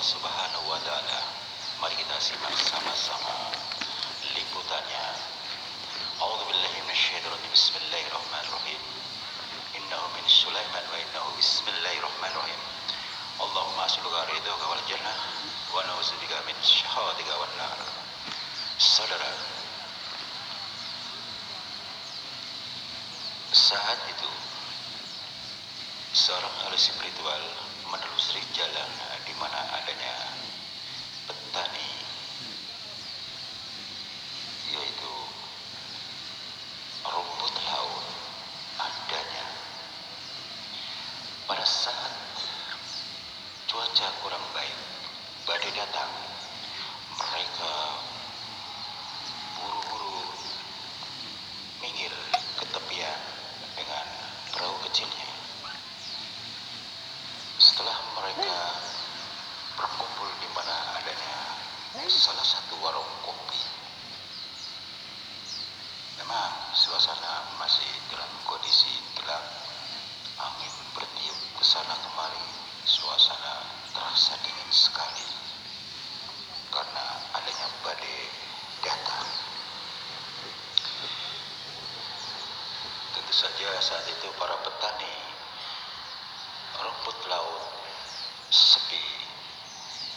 Subhanahu wa Ta'ala. Mari kita simak sama-sama liputannya. A'udzubillahi minasyaitonir Bismillahirrahmanirrahim. Innahu min Sulaiman wa innahu bismillahirrahmanirrahim. Allahumma as'aluka ridhaka wal jannah wa na'udzubika min syahwatika wan nar. Saudara, saat itu seorang ahli spiritual menelusuri jalan di mana adanya petani, yaitu rumput laut adanya. Pada saat cuaca kurang baik, badai datang, mereka buru-buru minggir ke tepian dengan perahu kecilnya. Setelah mereka berkumpul di mana adanya salah satu warung kopi, memang suasana masih dalam kondisi gelap. Angin bertiup ke sana kemari, suasana terasa dingin sekali karena adanya badai datang. Tentu saja saat itu para petani rumput laut sepi,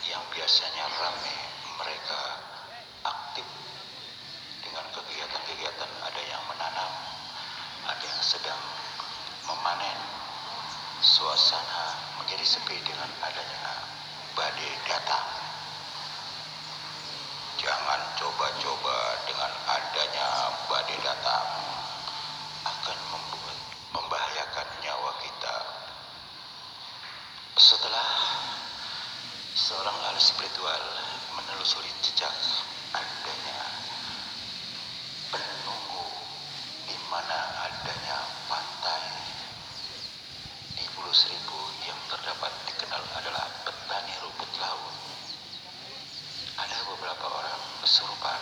yang biasanya ramai, mereka aktif dengan kegiatan-kegiatan. Ada yang menanam, ada yang sedang memanen. Suasana menjadi sepi dengan adanya badai datang. Jangan coba-coba dengan adanya badai datang, akan membahayakan nyawa kita. Setelah seorang ahli spiritual menelusuri jejak adanya penunggu di mana adanya pantai di Pulau Seribu yang terdapat dikenal adalah petani rumput laut, ada beberapa orang kesurupan.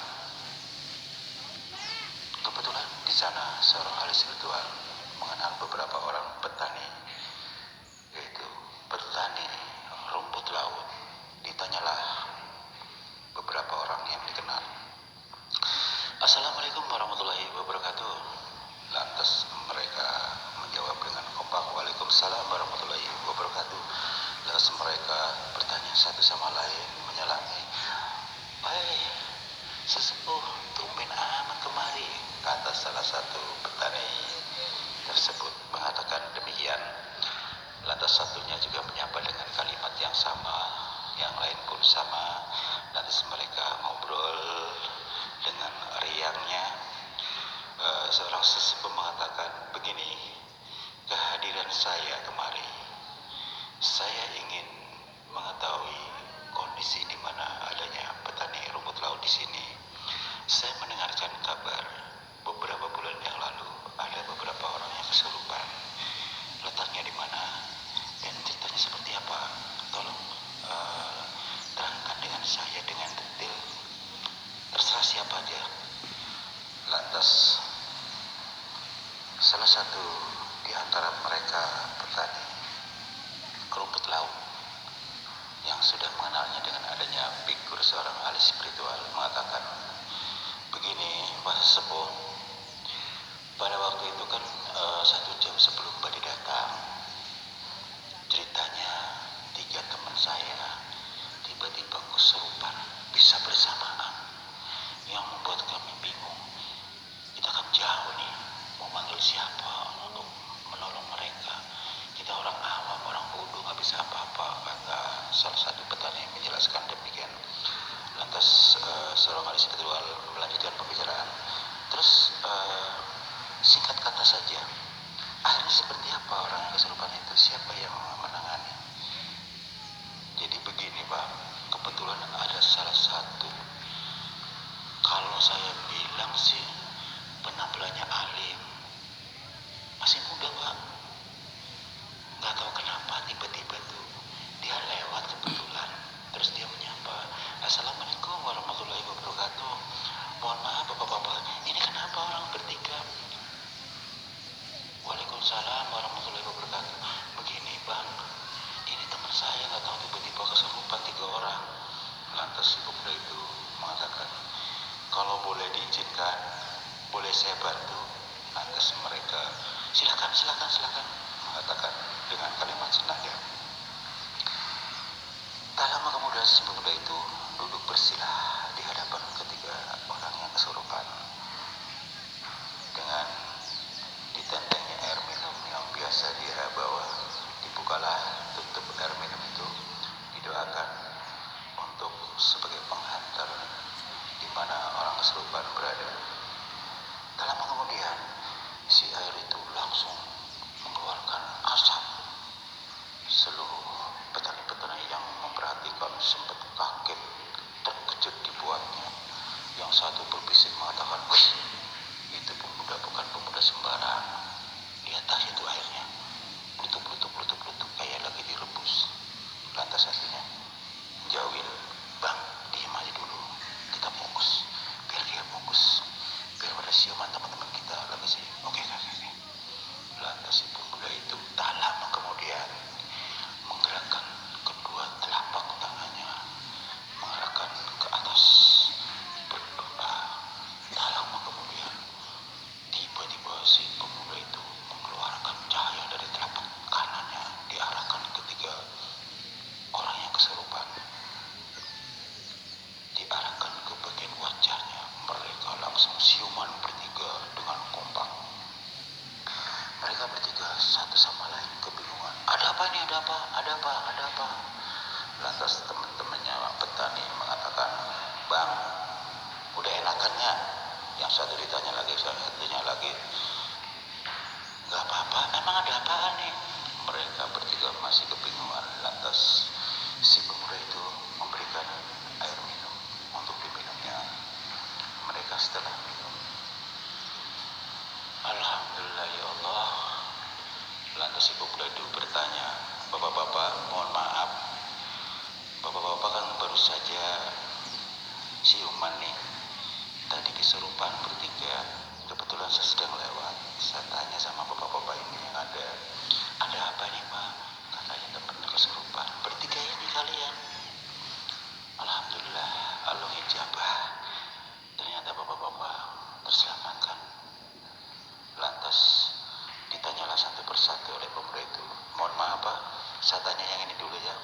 Kebetulan di sana seorang ahli spiritual mengenal beberapa orang petani, yaitu petani rumput laut. Ditanyalah beberapa orang yang dikenal. Assalamualaikum warahmatullahi wabarakatuh. Lantas mereka menjawab dengan kompak, Waalaikumsalam warahmatullahi wabarakatuh. Lantas mereka bertanya satu sama lain menyelami, "Hei, sesepuh, tumben amat kemari," kata salah satu petani tersebut mengatakan demikian. Lantas satunya juga menyapa dengan kalimat yang sama, yang lain pun sama. Lantas mereka ngobrol dengan riangnya. Seorang sesepuh mengatakan begini, "Kehadiran saya kemari, saya ingin mengetahui kondisi di mana adanya petani rumput laut di sini. Saya mendengarkan kabar beberapa bulan yang lalu ada beberapa orang yang kesurupan. Letaknya di mana dan ceritanya seperti apa? Tolong terangkan dengan saya dengan detail, terserah siapa aja." Lantas salah satu di antara mereka petani rumput laut yang sudah mengenalnya dengan adanya figur seorang ahli spiritual mengatakan begini, "Pak Sesepuh, pada waktu itu kan 1 jam sebelum badai datang, ceritanya 3 teman saya tiba-tiba kesurupan bisa bersamaan, yang membuat kami bingung. Kita kan jauh nih, mau manggil siapa untuk menolong mereka. Kita orang awam, orang bodoh, gak bisa apa-apa," kata salah satu petani yang menjelaskan demikian. Lantas seorang ahli spiritual melanjutkan pembicaraan. Terus singkat kata saja, akhirnya seperti apa orang yang kesurupan itu? Siapa yang menangani? Jadi begini Pak, kebetulan ada salah satu, kalau saya bilang sih penampilannya alim, masih muda Pak. Gak tahu kenapa tiba-tiba tuh dia lewat kebetulan, terus dia menyapa, "Assalamualaikum warahmatullahi wabarakatuh. Mohon maaf bapak-bapak, ini kenapa orang bertiga?" "Waalaikumsalam warahmatullahi wabarakatuh. Begini Bang, ini teman saya nggak tahu tiba-tiba kesurupan 3 orang. pemuda itu mengatakan, kalau boleh diizinkan, boleh saya bantu. Lantas mereka, silakan, silakan, silakan, mengatakan dengan kalimat senada. Tak lama kemudian si pemuda itu duduk bersila di hadapan ketiga orang yang kesurupan. Dengan ditentengnya air minum yang biasa dia bawa, dibukalah tutup air minum itu, didoakan untuk sebagai penghantar di mana orang kesurupan berada. Tak lama kemudian si air itu langsung mengeluarkan asap. Seluruh petani-petani yang memperhatikan sempat kaget, terkejut dibuatnya. Yang satu berbisik mengatakan, wih, itu pemuda bukan pemuda sembarang. Lihat tas itu airnya, blutuk, kayak lagi direbus. Lantas akhirnya jawil, bang, diem aja dulu, kita fokus, biar dia fokus, biar pada siuman teman-teman kita lagi sih. Oke. Lantas si pemuda itu tak lama kemudian menggerakkan kedua telapak tangannya, mengarahkan ke atas, berdoa. Tak lama kemudian tiba-tiba si pemuda itu mengeluarkan cahaya dari telapak kanannya, diarahkan ketiga orang yang kesurupan, diarahkan ke bagian wajahnya. Mereka langsung siuman bertiga dengan kompak. Mereka bertiga satu sama lain kebingungan. Ada apa ini? Ada apa? Lantas teman-temannya petani mengatakan, bang, udah enakannya? Yang satu ditanya lagi, satunya lagi, gak apa-apa, emang ada apaan nih? Mereka bertiga masih kebingungan. Lantas si pemuda itu memberikan air minum untuk diminumnya. Mereka setelah minum, alhamdulillah ya Allah. Lantas si pemuda itu bertanya, bapak-bapak, mohon maaf, bapak-bapak kan baru saja siuman nih, tadi kesurupan bertiga, kebetulan saya sedang lewat. Saya tanya sama bapak-bapak ini yang ada apa nih pak? Katanya temen kesurupan, bertiga ini kalian. Alhamdulillah, Allah ijabah, ternyata bapak-bapak terselamatkan. Lantas ditanyalah satu persatu oleh pemuda itu, mohon maaf pak, saya tanya yang ini dulu ya,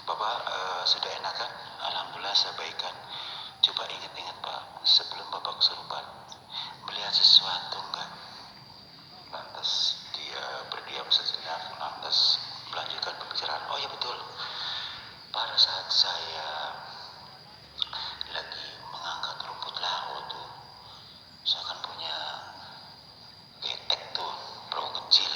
bapak sudah enakan? Alhamdulillah saya baikan. Coba ingat-ingat pak, sebelum bapak kesurupan melihat sesuatu enggak? Lantas dia berdiam sejenak, lantas melanjutkan pembicaraan. Oh ya betul, pada saat saya lagi mengangkat rumput laut tuh, saya kan punya getek tuh, perahu kecil,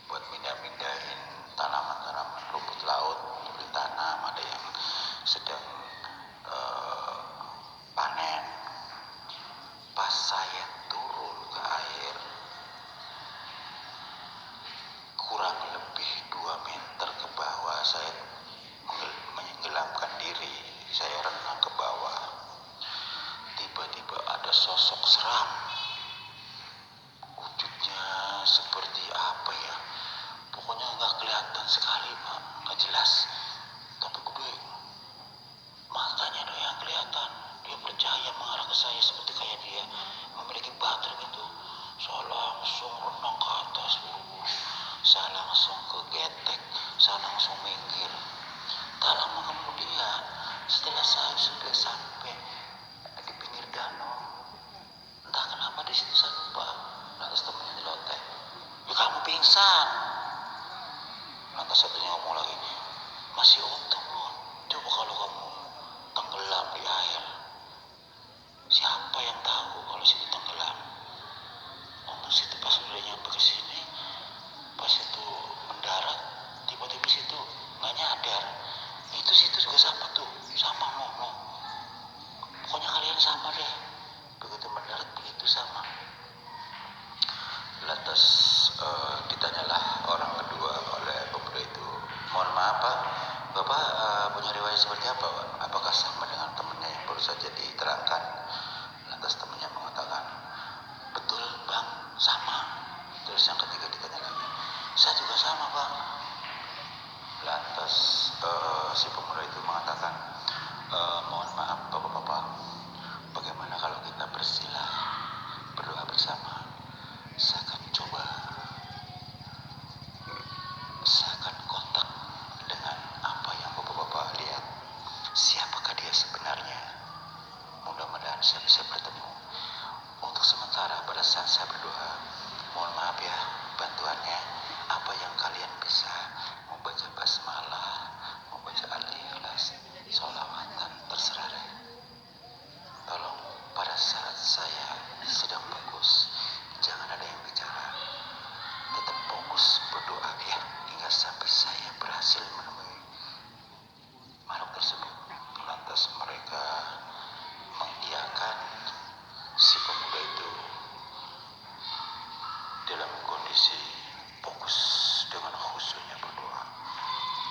buat mindahin tanaman-tanaman rumput laut untuk ditanam. Ada yang sedang panen. Pas saya turun ke air, kurang lebih 2 meter ke bawah, saya menenggelamkan diri, saya renang ke bawah. Tiba-tiba ada sosok seram, wujudnya seperti apa ya, pokoknya nggak kelihatan sekali pak, nggak jelas, tapi gede, matanya doang yang kelihatan. Dia bercahaya mengarah ke saya seperti kayak dia memiliki baterai gitu. Saya langsung renang ke atas, buru-buru, saya langsung ke getek, saya langsung minggir. Tak lama kemudian, setelah saya sudah sampai di pinggir danau, entah kenapa di situ saya lupa. Lantas temannya nyeloteh, ya kamu pingsan. Lantas satunya ngomong lagi, masih untung loh, coba kalau kamu tenggelam di air, siapa yang tahu kalau situ tenggelam. Lantas situ pas udah nyampe ke sini, pas itu mendarat, tiba-tiba situ nggak nyadar, itu situ juga sama tuh, sama ngomong. pada saat saya berdoa, mohon maaf ya bantuannya, apa yang kalian bisa, membaca basmalah, membaca al-ikhlas, sholawatan, terserah deh. Tolong pada saat saya sedang fokus, jangan ada yang bicara, tetap fokus berdoa ya, hingga sampai saya berhasil menemui makhluk tersebut. Lantas mereka mengiyakan. Si pemuda itu dalam kondisi fokus dengan khusyuknya berdoa.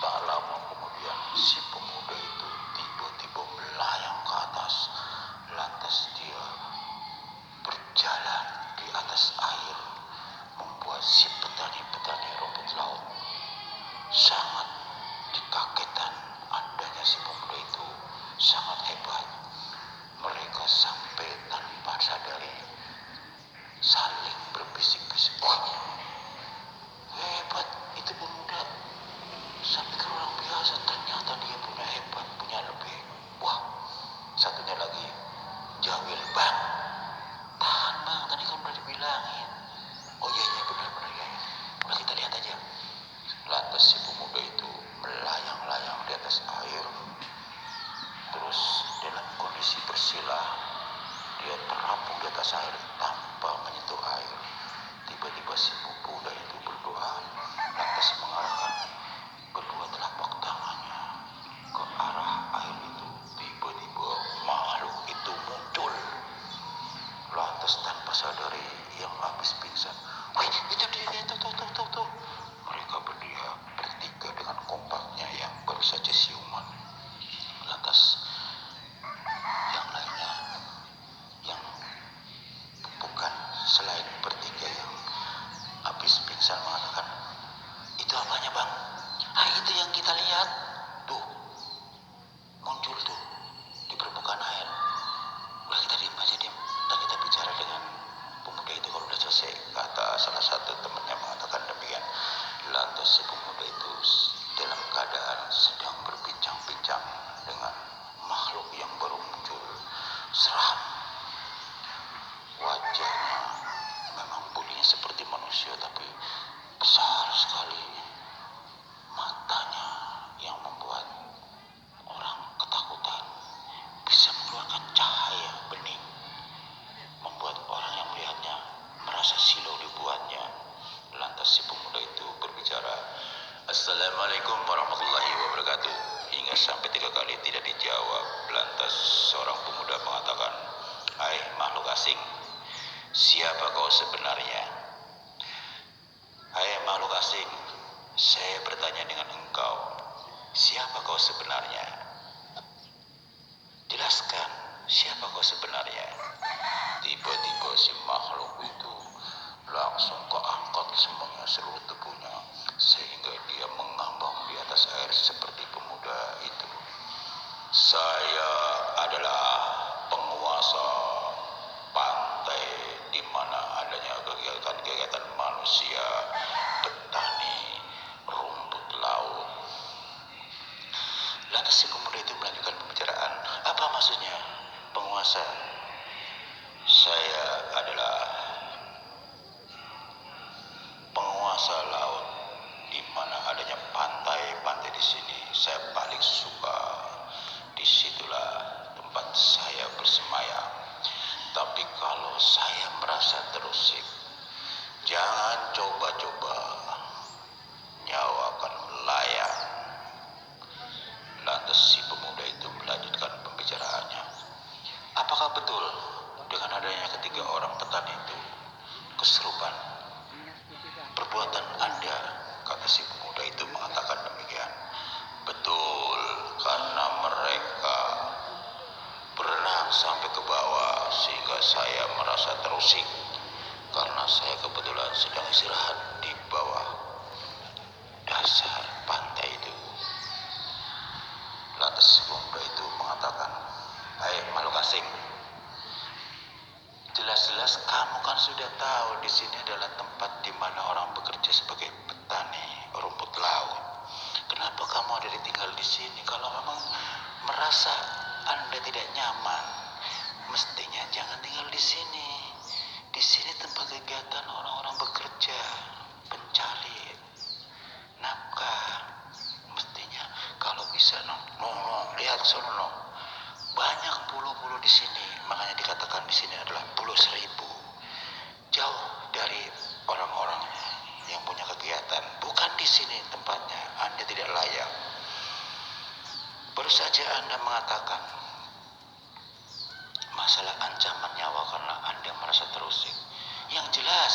Tak lama kemudian si pemuda itu tiba-tiba melayang ke atas. Lantas dia berjalan di atas air, membuat si petani-petani rumput laut sangat dikagetan. Adanya si pemuda itu sangat hebat. Mereka sampai tanpa sadari saling berbisik-bisik, wah hebat itu pemuda, sampai ke orang biasa, ternyata dia punya hebat, punya lebih. Wah, satunya lagi jawil, bang tahan bang, tadi kan udah dibilangin. Oh iya benar-benar ya, udah kita lihat aja. Lantas si pemuda itu melayang-layang di atas air, terus dalam kondisi bersila dia terapung di atas air tanpa menyentuh air. Tiba-tiba si pemuda itu berdoa, lantas mengarahkan kedua telapak tangannya ke arah air itu. Tiba-tiba makhluk itu muncul. Lantas tanpa sadari yang habis pingsan, wih itu dia, tuh. Mereka bertiga dengan kompaknya yang baru saja siuman. Lantas yang lainnya, yang bukan selain bertiga yang habis pingsan, mengatakan, itu apanya bang? Itu yang kita lihat tuh, muncul tuh di permukaan air. Udah kita diam aja, diam. Dan kita bicara dengan pemuda itu kalau udah selesai, kata salah satu temannya mengatakan demikian. Lantas si pemuda itu dalam keadaan sedang berbincang-bincang dengan makhluk yang baru muncul. Seram. Wajahnya memang bodinya seperti manusia, tapi besar sekali. Matanya yang membuat orang ketakutan, bisa mengeluarkan cahaya bening, membuat orang yang melihatnya merasa silau dibuatnya. Lantas si pemuda itu berbicara, Assalamualaikum warahmatullahi wabarakatuh, hingga sampai 3 kali tidak dijawab. Lantas seorang pemuda mengatakan, hai makhluk asing, siapa kau sebenarnya? Hai makhluk asing, saya bertanya dengan engkau, siapa kau sebenarnya? Jelaskan, siapa kau sebenarnya? Tiba-tiba si makhluk itu langsung keangkat semuanya, seluruh tubuhnya, sehingga dia mengambang di atas air seperti pemuda itu. Saya adalah penguasa pantai di mana adanya kegiatan-kegiatan manusia, petani, rumput laut. Lantas si pemuda itu melanjutkan pembicaraan. Apa maksudnya penguasa? Saya adalah penguasa laut di mana adanya pantai-pantai di sini. Saya paling suka, disitulah tempat saya bersemayam. Tapi kalau saya merasa terusik, jangan coba-coba, nyawa akan melayang. Lantas si pemuda itu melanjutkan pembicaraannya. Apakah betul dengan adanya ketiga orang petani itu keserupan perbuatan Anda? Kata si pemuda itu mengatakan demikian. Betul, karena mereka berenang sampai ke bawah sehingga saya merasa terusik, karena saya kebetulan sedang istirahat di bawah dasar pantai itu. Lantas si pemuda itu mengatakan, hai makhluk asing, jelas-jelas kamu kan sudah tahu di sini adalah tempat di mana orang bekerja sebagai petani rumput laut. Kenapa kamu ada tinggal di sini? Kalau memang merasa Anda tidak nyaman, mestinya jangan tinggal di sini. Di sini tempat kegiatan orang-orang bekerja, pencari nafkah. Mestinya kalau bisa lihat sono banyak pulau-pulau di sini. Makanya dikatakan di sini adalah Pulau Seribu. Jauh dari orang-orang yang punya kegiatan. Bukan di sini tempatnya. Anda tidak layak. Baru saja Anda mengatakan masalah ancaman nyawa karena Anda merasa terusik. Yang jelas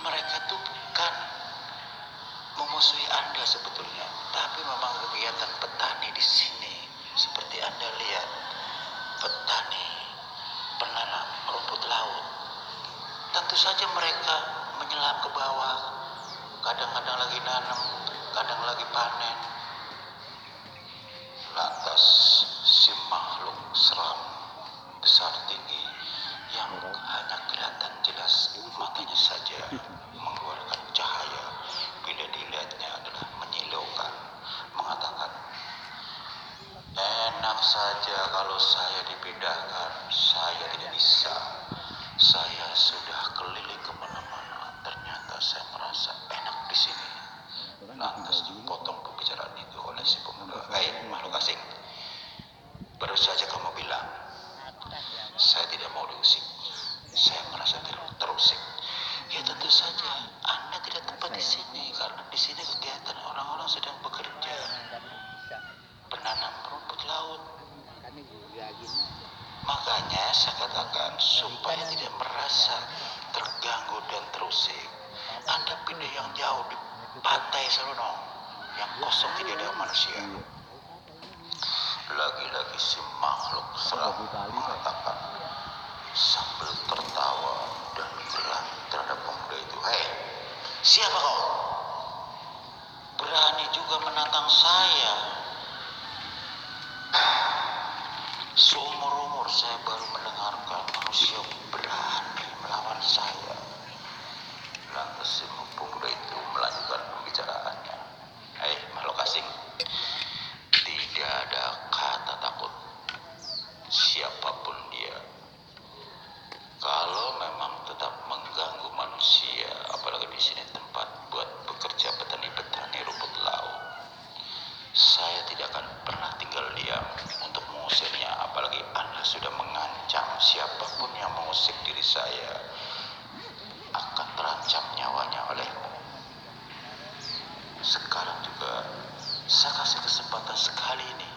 mereka tuh bukan memusuhi Anda sebetulnya, tapi memang kegiatan petani di sini seperti Anda lihat, petani penanam rumput laut. Tentu saja mereka menyelam ke bawah, kadang-kadang lagi nanam, kadang lagi panen. Lantas si makhluk seram besar tinggi yang hanya kelihatan jelas matanya saja mengeluarkan cahaya, bila dilihatnya adalah menyilaukan, mengatakan, enak saja kalau saya dipindahkan, saya tidak bisa. Saya sudah keliling kemana-mana, ternyata saya merasa enak di sini. Lantas dipotong pembicaraan itu oleh si pemuda. Makhluk asing, baru saja kamu bilang saya tidak mau diusik, saya merasa terusik. Ya tentu saja Anda tidak tepat di sini, karena di sini kegiatan orang-orang sedang bekerja, penanam rumput laut. Makanya saya katakan supaya tidak merasa terganggu dan terusik, Anda pindah yang jauh di pantai sana, yang kosong tidak ada manusia. Lagi-lagi si makhluk seram mengatakan sambil tertawa dan geram terhadap pemuda itu. Siapa kau? Berani juga menantang saya? Seumur-umur saya baru mendengarkan manusia berani melawan saya. Lantas si pemuda itu melanjutkan pembicaraannya. Makhluk asing, tidak ada kata takut siapapun dia. Kalau memang tetap mengganggu manusia, apalagi di sini tempat buat bekerja petani-petani rumput laut, saya tidak akan pernah tinggal diam untuk mengusirnya. Apalagi Anda sudah mengancam siapapun yang mengusik diri saya akan terancam nyawanya olehmu. Sekarang juga saya kasih kesempatan sekali ini,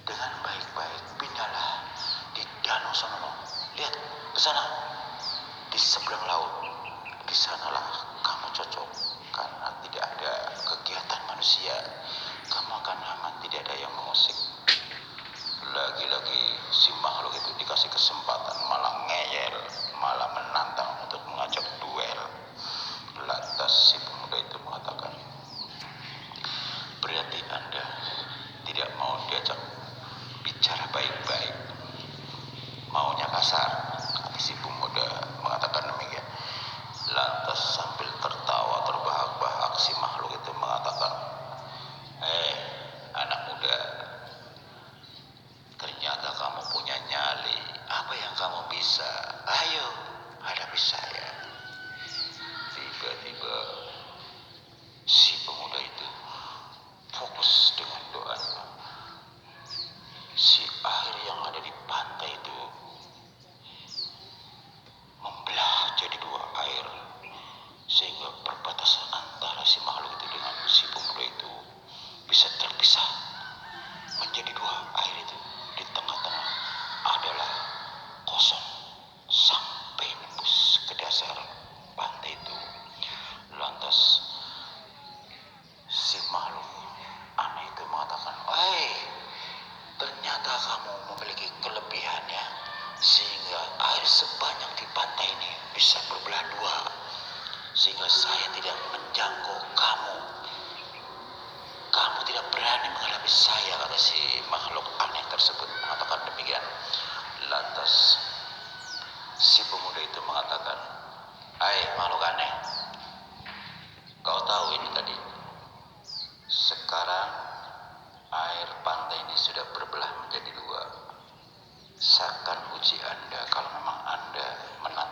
dengan baik-baik pindahlah di danau sana. Lihat ke sana, di seberang laut. Di sanalah kamu cocok, karena tidak ada kegiatan manusia. Kamu akan aman, tidak ada yang mengusik. Lagi-lagi si makhluk itu dikasih kesempatan malah ngeyel, malah menantang untuk mengajak duel. Lantas si pemuda itu mengatakan, berarti Anda tidak mau diajak bicara baik-baik, maunya kasar, kata si pemuda mengatakan demikian. Lantas sambil tertawa terbahak-bahak si makhluk itu mengatakan, anak muda, ternyata kamu punya nyali. Apa yang kamu bisa? Ayo hadapi saya. Tiba-tiba si pemuda itu fokus dengan doanya. Si air yang ada di pantai itu membelah jadi dua air, sehingga perbatasan antara si makhluk itu dengan si pemuda itu bisa terpisah menjadi dua air itu. Di tengah-tengah adalah kosong sampai nembus ke dasar pantai itu. Lantas si makhluk aneh itu mengatakan, ternyata kamu memiliki kelebihan ya, sehingga air sebanyak di pantai ini bisa berbelah dua, sehingga saya tidak menjangkau kamu. Kamu tidak berani menghadapi saya, kata si makhluk aneh tersebut mengatakan demikian. Lantas si pemuda itu mengatakan, makhluk aneh, kau tahu ini tadi, sekarang air pantai ini sudah berbelah menjadi dua. Saya akan uji Anda kalau memang Anda menantang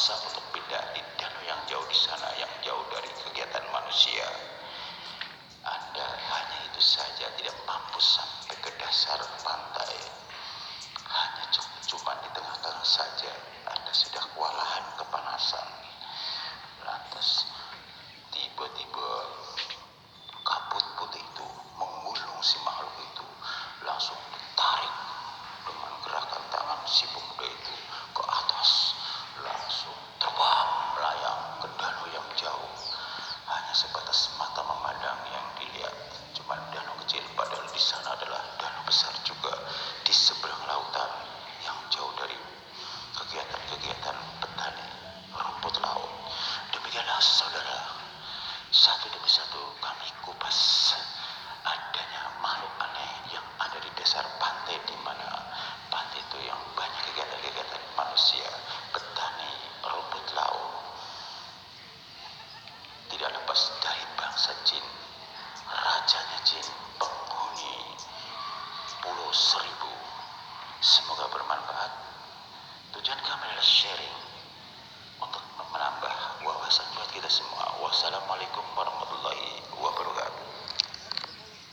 terpaksa untuk pindah di danau yang jauh di sana, yang jauh dari kegiatan manusia. Anda hanya itu saja tidak mampu sampai ke dasar pantai. Hanya cuma di tengah-tengah saja Anda sudah kewalahan, kepanasan. Lantas tiba-tiba kabut putih itu menggulung si makhluk itu, langsung ditarik dengan gerakan tangan si pemuda itu ke atas, langsung terbang melayang ke danau yang jauh. Hanya sebatas mata memandang yang dilihat cuma danau kecil, padahal di sana adalah danau besar juga di seberang lautan yang jauh dari kegiatan-kegiatan petani rumput laut. Demikianlah saudara, satu demi satu kami kupas adanya makhluk aneh yang ada di dasar pantai, di mana pantai itu yang banyak kegiatan-kegiatan manusia, petani, rumput laut. Tidak lepas dari bangsa jin, rajanya jin, penghuni Pulau Seribu. Semoga bermanfaat. Tujuan kami adalah sharing untuk menambah wawasan buat kita semua. Wassalamualaikum warahmatullahi wabarakatuh.